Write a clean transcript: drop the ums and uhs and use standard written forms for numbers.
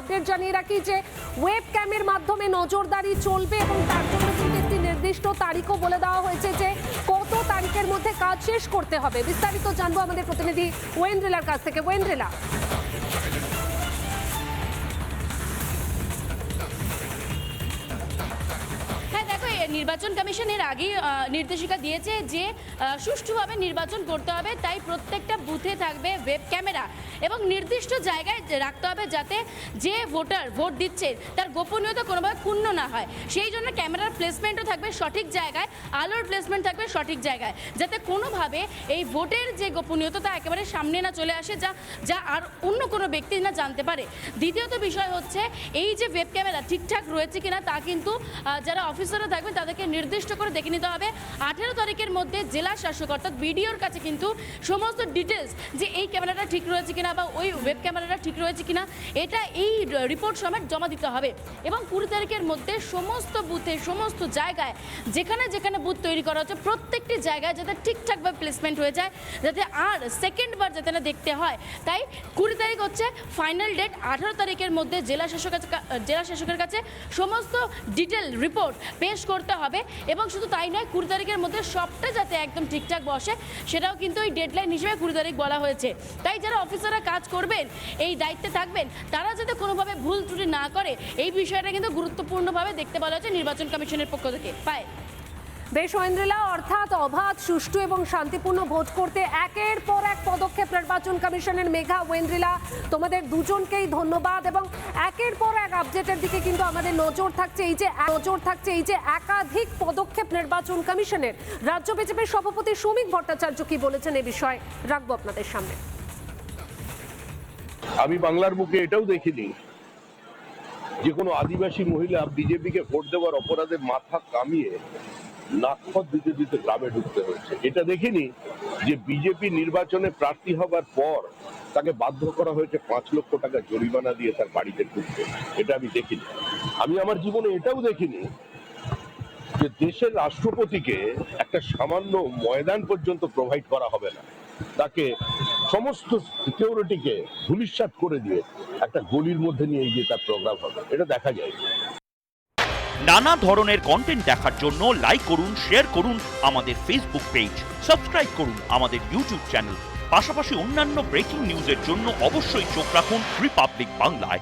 Update জানিয়ে রাখি যে ওয়েব ক্যামের মাধ্যমে নজরদারি চলবে এবং তার জন্য কিন্তু একটি নির্দিষ্ট তারিখও বলে দেওয়া হয়েছে যে কত তারিখের মধ্যে কাজ শেষ করতে হবে। বিস্তারিত জানবো আমাদের প্রতিনিধি ওয়েন্দ্রিলার কাছ থেকে। ওয়েন্দ্রিলা, নির্বাচন কমিশনের আগেই নির্দেশিকা দিয়েছে যে সুষ্ঠুভাবে নির্বাচন করতে হবে, তাই প্রত্যেকটা বুথে থাকবে ওয়েব ক্যামেরা এবং নির্দিষ্ট জায়গায় রাখতে হবে যাতে যে ভোটার ভোট দিচ্ছে তার গোপনীয়তা কোনোভাবে ক্ষুণ্ণ না হয়। সেই জন্য ক্যামেরার প্লেসমেন্টও থাকবে সঠিক জায়গায়, আলোর প্লেসমেন্ট থাকবে সঠিক জায়গায়, যাতে কোনোভাবে এই ভোটের যে গোপনীয়তা তা একেবারে সামনে না চলে আসে, যা আর অন্য কোনো ব্যক্তি না জানতে পারে। দ্বিতীয়ত বিষয় হচ্ছে এই যে ওয়েব ক্যামেরা ঠিকঠাক রয়েছে কিনা তা কিন্তু যারা অফিসাররা থাকবে তাদেরকে নির্দিষ্ট করে দেখে নিতে হবে। 18 তারিখের মধ্যে জেলা শাসক অর্থাৎ বিডিওর কাছে কিন্তু সমস্ত ডিটেলস যে এই ক্যামেরাটা ঠিক রয়েছে কিনা বা ওই ওয়েব ক্যামেরাটা ঠিক রয়েছে কিনা এটা এই রিপোর্ট সমেত জমা দিতে হবে। এবং 20 তারিখের মধ্যে সমস্ত বুথে সমস্ত জায়গায় যেখানে যেখানে বুথ তৈরি করা হচ্ছে প্রত্যেকটি জায়গায় যাতে ঠিকঠাকভাবে প্লেসমেন্ট হয়ে যায়, যাতে আর সেকেন্ড বার যাতে না দেখতে হয়। তাই 20 তারিখ হচ্ছে ফাইনাল ডেট। 18 তারিখের মধ্যে জেলা শাসকের কাছে সমস্ত ডিটেল রিপোর্ট পেশ করতে হবে। এবং শুধু তাই নয়, 20 তারিখের মধ্যে সবটা যাতে একদম ঠিকঠাক বসে সেটাও কিন্তু ওই ডেডলাইন হিসেবে 20 তারিখ বলা হয়েছে। তাই যারা অফিসাররা কাজ করবেন, এই দায়িত্বে থাকবেন, তারা যাতে কোনোভাবে ভুল ত্রুটি না করে এই বিষয়টা কিন্তু গুরুত্বপূর্ণভাবে দেখতে বলা হচ্ছে নির্বাচন কমিশনের পক্ষ থেকে। পায় বেশ ওয়েন্দ্রিলা, অর্থাৎ অবাধ, সুষ্ঠু এবং শান্তিপূর্ণ ভোট করতে একের পর এক পদক্ষেপ নির্বাচন কমিশনের। মেঘা, ওয়েন্দ্রিলা, তোমাদের দুজনকেই ধন্যবাদ। এবং একের পর এক আপডেটের দিকে কিন্তু আমাদের নজর থাকছে এই যে একাধিক পদক্ষেপ নির্বাচন কমিশনের। রাজ্য বিজেপির সভাপতি শ্রমিক ভট্টাচার্য কি বলেছেন এ বিষয়ে রাখবো আপনাদের সামনে। আমি বাংলার বুকে এটাও দেখিনি যে কোনো আদিবাসী মহিলা বিজেপিকে ভোট দেওয়ার অপরাধে মাথা কামিয়ে নাক্ষত দিতে দিতে গ্রামে ঢুকতে হয়েছে। এটা দেখিনি যে বিজেপি নির্বাচনে প্রার্থী হবার পর তাকে বাধ্য করা হয়েছে 5 লক্ষ টাকা জরিমানা দিয়ে তার বাড়িতে ঢুকতে। এটা আমি দেখিনি। আমি আমার জীবনে এটাও দেখিনি যে দেশের রাষ্ট্রপতিকে একটা সামান্য ময়দান পর্যন্ত প্রোভাইড করা হবে না, তাকে সমস্ত সিকিউরিটিকে ধূলিসাৎ করে দিয়ে একটা গলির মধ্যে নিয়ে গিয়ে তার প্রোগ্রাম হবে। এটা দেখা যায়। নানা ধরনের কন্টেন্ট দেখার জন্য লাইক করুন, শেয়ার করুন আমাদের ফেসবুক পেজ, সাবস্ক্রাইব করুন আমাদের ইউটিউব চ্যানেল। পাশাপাশি অন্যান্য ব্রেকিং নিউজের জন্য অবশ্যই চোখ রাখুন রিপাবলিক বাংলায়।